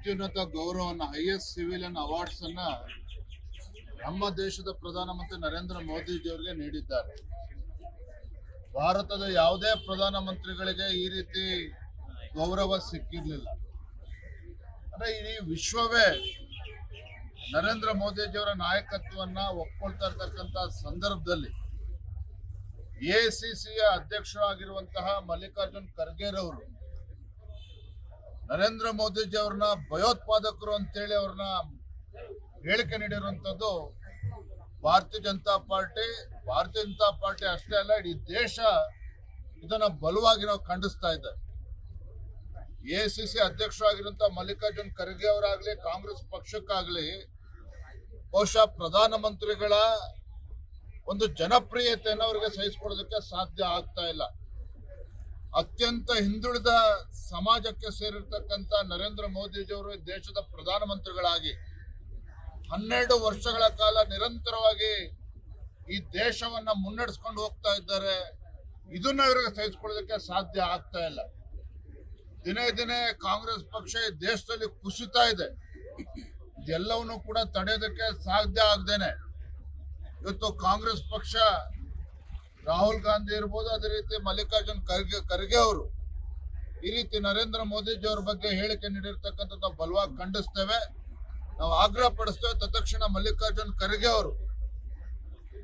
ಅತ್ಯುನ್ನತ ಗೌರವವನ್ನು highest civilian awards ಅನ್ನ ನಮ್ಮ ದೇಶದ ಪ್ರಧಾನಮಂತ್ರಿ ನರೇಂದ್ರ ಮೋದಿಜಿಯವರಿಗೆ ನೀಡಿದ್ದಾರೆ. ಭಾರತದ ಯಾವುದೇ ಪ್ರಧಾನಮಂತ್ರಿಗಳಿಗೆ ಈ ರೀತಿ ಗೌರವ ಸಿಕ್ಕಿರಲಿಲ್ಲ. ಅಂದ್ರೆ ಇಡೀ ವಿಶ್ವವೇ ನರೇಂದ್ರ ಮೋದಿಜಿಯವರ ನಾಯಕತ್ವವನ್ನ ಒಪ್ಕೊಳ್ತಾ ಇರ್ತಕ್ಕಂಥ ಸಂದರ್ಭದಲ್ಲಿ ಎಐಸಿಸಿಯ ಅಧ್ಯಕ್ಷರಾಗಿರುವಂತಹ ಮಲ್ಲಿಕಾರ್ಜುನ್ ಖರ್ಗೆ ಅವರು ನರೇಂದ್ರ ಮೋದಿಜಿ ಅವ್ರನ್ನ ಭಯೋತ್ಪಾದಕರು ಅಂತೇಳಿ ಅವ್ರನ್ನ ಹೇಳಿಕೆ ನೀಡಿರುವಂತದ್ದು ಭಾರತೀಯ ಜನತಾ ಪಾರ್ಟಿ ಅಷ್ಟೇ ಅಲ್ಲ, ಇಡೀ ದೇಶ ಇದನ್ನ ಬಲವಾಗಿ ನಾವು ಖಂಡಿಸ್ತಾ ಇದ್ದಾರೆ. ಎಐಸಿಸಿ ಅಧ್ಯಕ್ಷರಾಗಿರುವಂತಹ ಮಲ್ಲಿಕಾರ್ಜುನ್ ಖರ್ಗೆ ಅವರಾಗ್ಲಿ, ಕಾಂಗ್ರೆಸ್ ಪಕ್ಷಕ್ಕಾಗ್ಲಿ ಬಹುಶಃ ಪ್ರಧಾನಮಂತ್ರಿಗಳ ಒಂದು ಜನಪ್ರಿಯತೆಯನ್ನು ಅವರಿಗೆ ಸಹಿಸಿಕೊಳ್ಳೋದಕ್ಕೆ ಸಾಧ್ಯ ಆಗ್ತಾ ಇಲ್ಲ. ಅತ್ಯಂತ ಹಿಂದುಳಿದ ಸಮಾಜಕ್ಕೆ ಸೇರಿರ್ತಕ್ಕಂಥ ನರೇಂದ್ರ ಮೋದಿಜಿಯವರು ದೇಶದ ಪ್ರಧಾನಮಂತ್ರಿಗಳಾಗಿ 12 ವರ್ಷಗಳ ಕಾಲ ನಿರಂತರವಾಗಿ ಈ ದೇಶವನ್ನ ಮುನ್ನಡೆಸ್ಕೊಂಡು ಹೋಗ್ತಾ ಇದ್ದಾರೆ. ಇದನ್ನ ಇವರಿಗೆ ಸಹಿಸಿಕೊಳ್ಳೋದಕ್ಕೆ ಸಾಧ್ಯ ಆಗ್ತಾ ಇಲ್ಲ. ದಿನೇ ದಿನೇ ಕಾಂಗ್ರೆಸ್ ಪಕ್ಷ ಈ ದೇಶದಲ್ಲಿ ಕುಸಿತಾ ಇದೆ. ಇದೆಲ್ಲವನ್ನು ಕೂಡ ತಡೆಯೋದಕ್ಕೆ ಸಾಧ್ಯ ಆಗದೇನೆ ಇವತ್ತು ಕಾಂಗ್ರೆಸ್ ಪಕ್ಷ ರಾಹುಲ್ ಗಾಂಧಿ ಇರ್ಬೋದು, ಅದೇ ರೀತಿ ಮಲ್ಲಿಕಾರ್ಜುನ್ ಖರ್ಗೆ ಅವರು ಈ ರೀತಿ ನರೇಂದ್ರ ಮೋದಿಜಿ ಅವ್ರ ಬಗ್ಗೆ ಹೇಳಿಕೆ ನೀಡಿರ್ತಕ್ಕಂಥದ್ದು ಬಲವಾಗಿ ಖಂಡಿಸ್ತೇವೆ. ನಾವು ಆಗ್ರಹ ಪಡಿಸ್ತೇವೆ. ತತ್ಕ್ಷಣ ಮಲ್ಲಿಕಾರ್ಜುನ್ ಖರ್ಗೆ ಅವರು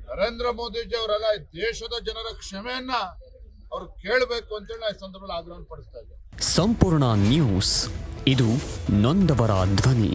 ನರೇಂದ್ರ ಮೋದಿಜಿ ಅವರೆಲ್ಲ ದೇಶದ ಜನರ ಕ್ಷಮೆಯನ್ನ ಅವ್ರು ಕೇಳಬೇಕು ಅಂತೇಳಿ ಈ ಸಂದರ್ಭದಲ್ಲಿ ಆಗ್ರಹ ಪಡಿಸ್ತಾ ಇದ್ದೇವೆ. ಸಂಪೂರ್ಣ ನ್ಯೂಸ್, ಇದು ನೊಂದವರ ಧ್ವನಿ.